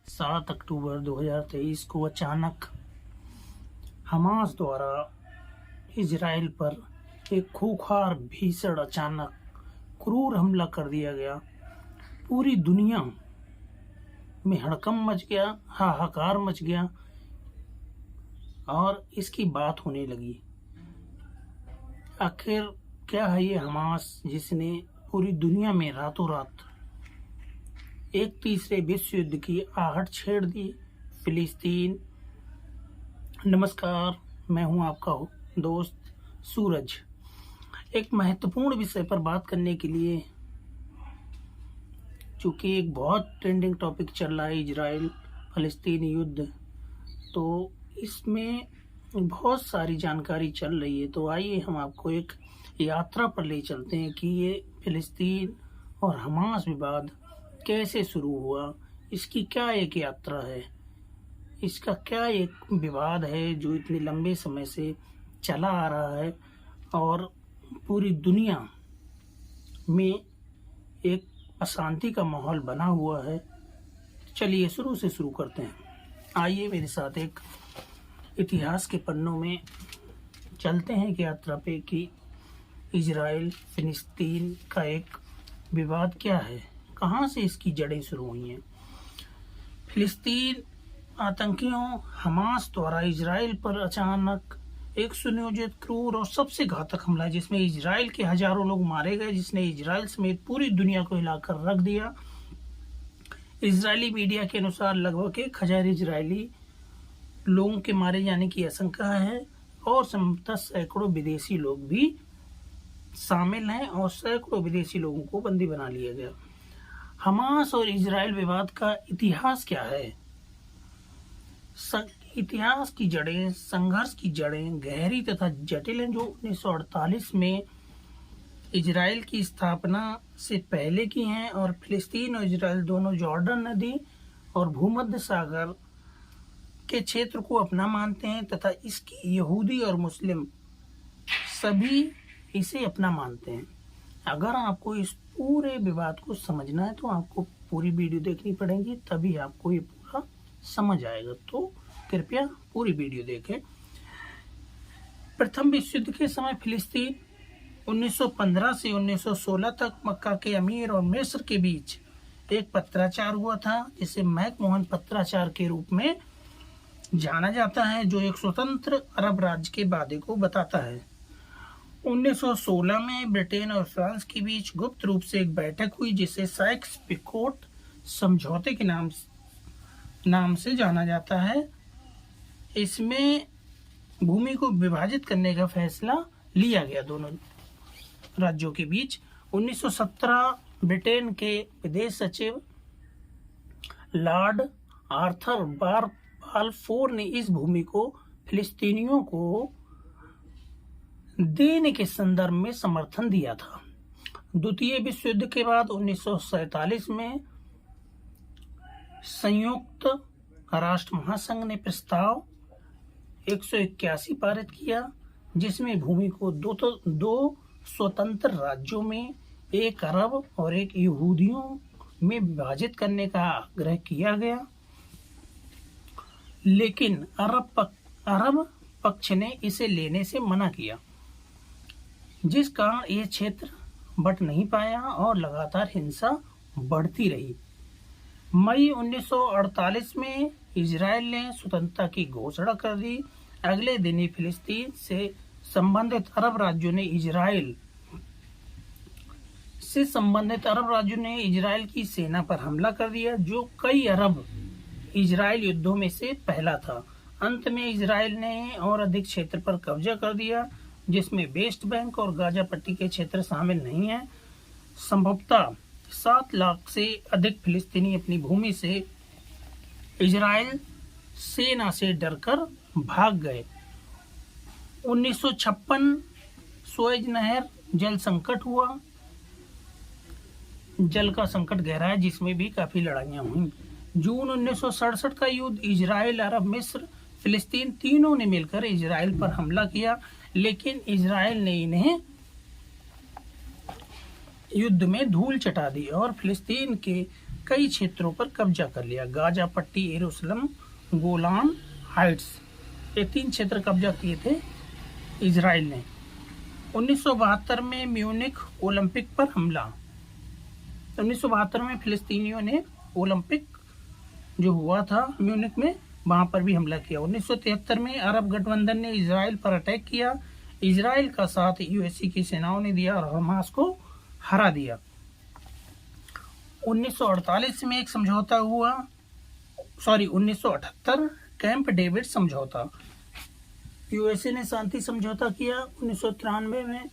7 अक्टूबर 2023 को अचानक हमास द्वारा इजराइल पर एक खूंखार भीषण अचानक क्रूर हमला कर दिया गया। पूरी दुनिया में हड़कंप मच गया, हाहाकार मच गया और इसकी बात होने लगी। आखिर क्या है ये हमास जिसने पूरी दुनिया में रातों रात एक तीसरे विश्व युद्ध की आहट छेड़ दी। फिलिस्तीन। नमस्कार, मैं हूं आपका दोस्त सूरज। एक महत्वपूर्ण विषय पर बात करने के लिए, चूंकि एक बहुत ट्रेंडिंग टॉपिक चल रहा है इजराइल फलस्तीन युद्ध, तो इसमें बहुत सारी जानकारी चल रही है। तो आइए हम आपको एक यात्रा पर ले चलते हैं कि ये फिलिस्तीन और हमास विवाद कैसे शुरू हुआ, इसकी क्या एक यात्रा है, इसका क्या एक विवाद है जो इतने लंबे समय से चला आ रहा है और पूरी दुनिया में एक अशांति का माहौल बना हुआ है। चलिए शुरू से शुरू करते हैं। आइए मेरे साथ एक इतिहास के पन्नों में चलते हैं कि यात्रा पे कि इजराइल फिलिस्तीन का एक विवाद क्या है, कहाँ से इसकी जड़ें शुरू हुई हैं। फिलिस्तीन आतंकियों हमास द्वारा इजराइल पर अचानक एक सुनियोजित, क्रूर और सबसे घातक हमला जिसमें इजराइल के हजारों लोग मारे गए, जिसने इजराइल समेत पूरी दुनिया को हिलाकर रख दिया। इजरायली मीडिया के अनुसार लगभग 1000 इजरायली लोगों के मारे जाने की आशंका है और संभवतः सैकड़ों विदेशी लोग भी शामिल हैं और सैकड़ों विदेशी लोगों को बंदी बना लिया गया। हमास और इजराइल विवाद का इतिहास क्या है? इतिहास की जड़ें, संघर्ष की जड़ें गहरी तथा जटिल हैं, जो 1948 में इजराइल की स्थापना से पहले की हैं और फिलिस्तीन और इजराइल दोनों जॉर्डन नदी और भूमध्य सागर के क्षेत्र को अपना मानते हैं तथा इसकी यहूदी और मुस्लिम सभी इसे अपना मानते हैं। अगर आपको इस पूरे विवाद को समझना है तो आपको पूरी वीडियो देखनी पड़ेगी, तभी आपको ये पूरा समझ आएगा। तो कृपया पूरी वीडियो देखें। प्रथम विश्व युद्ध के समय फिलिस्तीन 1915 से 1916 तक मक्का के अमीर और मिस्र के बीच एक पत्राचार हुआ था, जिसे मैकमोहन पत्राचार के रूप में जाना जाता है, जो एक स्वतंत्र अरब राज्य के वादे को बताता है। 1916 में ब्रिटेन और फ्रांस के बीच गुप्त रूप से एक बैठक हुई, जिसे साइक्स-पिकोट समझौते के नाम से जाना जाता है। इसमें भूमि को विभाजित करने का फैसला लिया गया दोनों राज्यों के बीच। 1917 ब्रिटेन के विदेश सचिव लॉर्ड आर्थर बालफोर ने इस भूमि को फिलिस्तीनियों को देने के संदर्भ में समर्थन दिया था। द्वितीय विश्व युद्ध के बाद 1947 में संयुक्त राष्ट्र महासंघ ने प्रस्ताव 181 पारित किया, जिसमें भूमि को दो स्वतंत्र राज्यों में, एक अरब और एक यहूदियों में विभाजित करने का आग्रह किया गया। लेकिन अरब पक्ष ने इसे लेने से मना किया, जिस कारण ये क्षेत्र बट नहीं पाया और लगातार हिंसा बढ़ती रही। मई 1948 में इजराइल ने स्वतंत्रता की घोषणा कर दी। अगले दिन ही फिलिस्तीन से संबंधित अरब राज्यों ने इजराइल की सेना पर हमला कर दिया, जो कई अरब इजराइल युद्धों में से पहला था। अंत में इजराइल ने और अधिक क्षेत्र पर कब्जा कर दिया, जिसमें वेस्ट बैंक और गाजा पट्टी के क्षेत्र शामिल नहीं हैं। संभवतः 7 लाख से अधिक फिलिस्तीनी अपनी भूमि से इजराइल सेना से डरकर भाग गए। 1956 सुएज नहर जल संकट हुआ। जल का संकट गहरा है, जिसमें भी काफी लड़ाइयां हुई। जून 1967 का युद्ध, इजराइल, अरब, मिस्र, फिलिस्तीन तीनों ने मिलकर इजराइल पर हमला किया, लेकिन इजराइल ने इन्हें युद्ध में धूल चटा दी और फिलिस्तीन के कई क्षेत्रों पर कब्जा कर लिया। गाजा पट्टी, यरूशलेम, गोलान हाइट्स, ये 3 क्षेत्र कब्जा किए थे इजराइल ने। 1972 में म्यूनिख ओलंपिक पर हमला। 1972 में फिलिस्तीनियों ने ओलंपिक जो हुआ था म्यूनिख में, वहां पर भी हमला किया। 1973 में अरब गठबंधन ने इजराइल पर अटैक किया। इजराइल का साथ यूएसए की सेनाओं ने दिया और हमास को हरा दिया। 1948 में एक समझौता हुआ, 1978 कैंप डेविड समझौता, यूएसए ने शांति समझौता किया। 1993 में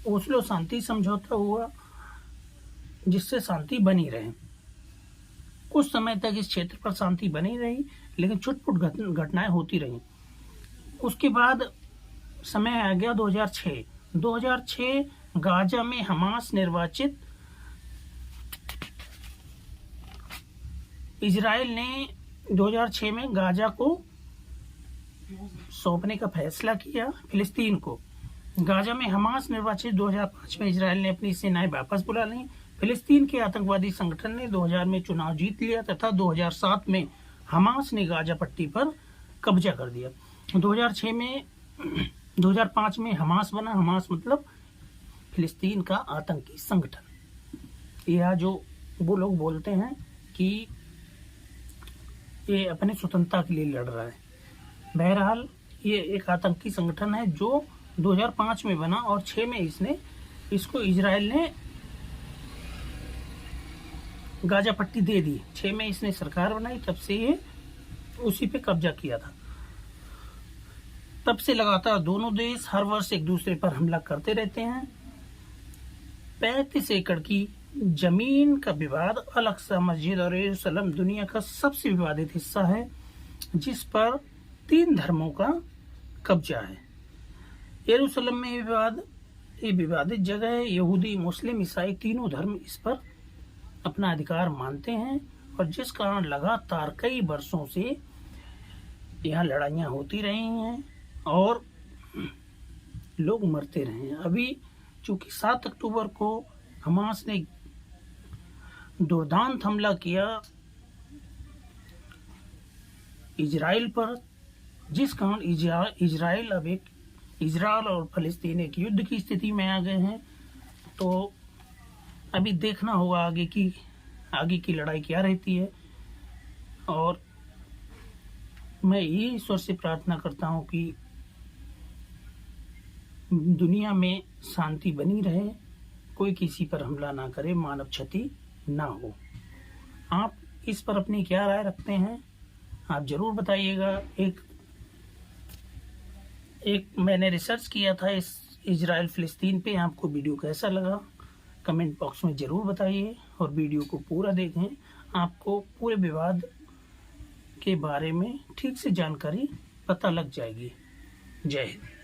ओस्लो शांति समझौता हुआ, जिससे शांति बनी रहे। कुछ समय तक इस क्षेत्र पर शांति बनी रही, लेकिन छुटपुट घटनाएं होती रही। उसके बाद समय आ गया 2006। 2006 गाजा में हमास निर्वाचित इजराइल ने 2006 में गाजा को सौंपने का फैसला किया फिलिस्तीन को। गाजा में हमास निर्वाचित 2005 में इजराइल ने अपनी सेनाएं वापस बुला ली। फिलिस्तीन के आतंकवादी संगठन ने 2000 में चुनाव जीत लिया तथा 2007 में हमास ने गाजा पट्टी पर कब्जा कर दिया। 2005 में हमास बना। हमास मतलब फिलिस्तीन का आतंकी संगठन। यह जो वो लोग बोलते हैं कि ये अपने स्वतंत्रता के लिए लड़ रहा है। बहरहाल ये एक आतंकी संगठन है जो 2005 में बना और 6 में इसको इजराइल ने गाजा पट्टी दे दी। 6 में इसने सरकार बनाई, तब से ये उसी पे कब्जा किया था। तब से लगातार दोनों देश हर वर्ष एक दूसरे पर हमला करते रहते हैं। 35 एकड़ की जमीन का विवाद, अल-अक्सा मस्जिद और यरूशलेम दुनिया का सबसे विवादित हिस्सा है, जिस पर 3 धर्मों का कब्जा है। यरूशलेम में ये विवादित जगह है। यहूदी, मुस्लिम, ईसाई तीनों धर्म इस पर अपना अधिकार मानते हैं और जिस कारण लगातार कई वर्षों से यहाँ लड़ाइयाँ होती रही हैं और लोग मरते रहे हैं। अभी चूंकि 7 अक्टूबर को हमास ने दुर्दांत हमला किया इजराइल पर, जिस कारण इजराइल और फलस्तीन एक युद्ध की स्थिति में आ गए हैं। तो अभी देखना होगा आगे की लड़ाई क्या रहती है। और मैं यही ईश्वर से प्रार्थना करता हूँ कि दुनिया में शांति बनी रहे, कोई किसी पर हमला ना करे, मानव क्षति ना हो। आप इस पर अपनी क्या राय रखते हैं, आप जरूर बताइएगा। एक मैंने रिसर्च किया था इस इजराइल फिलिस्तीन पे। आपको वीडियो कैसा लगा कमेंट बॉक्स में जरूर बताइए और वीडियो को पूरा देखें। आपको पूरे विवाद के बारे में ठीक से जानकारी पता लग जाएगी। जय हिंद।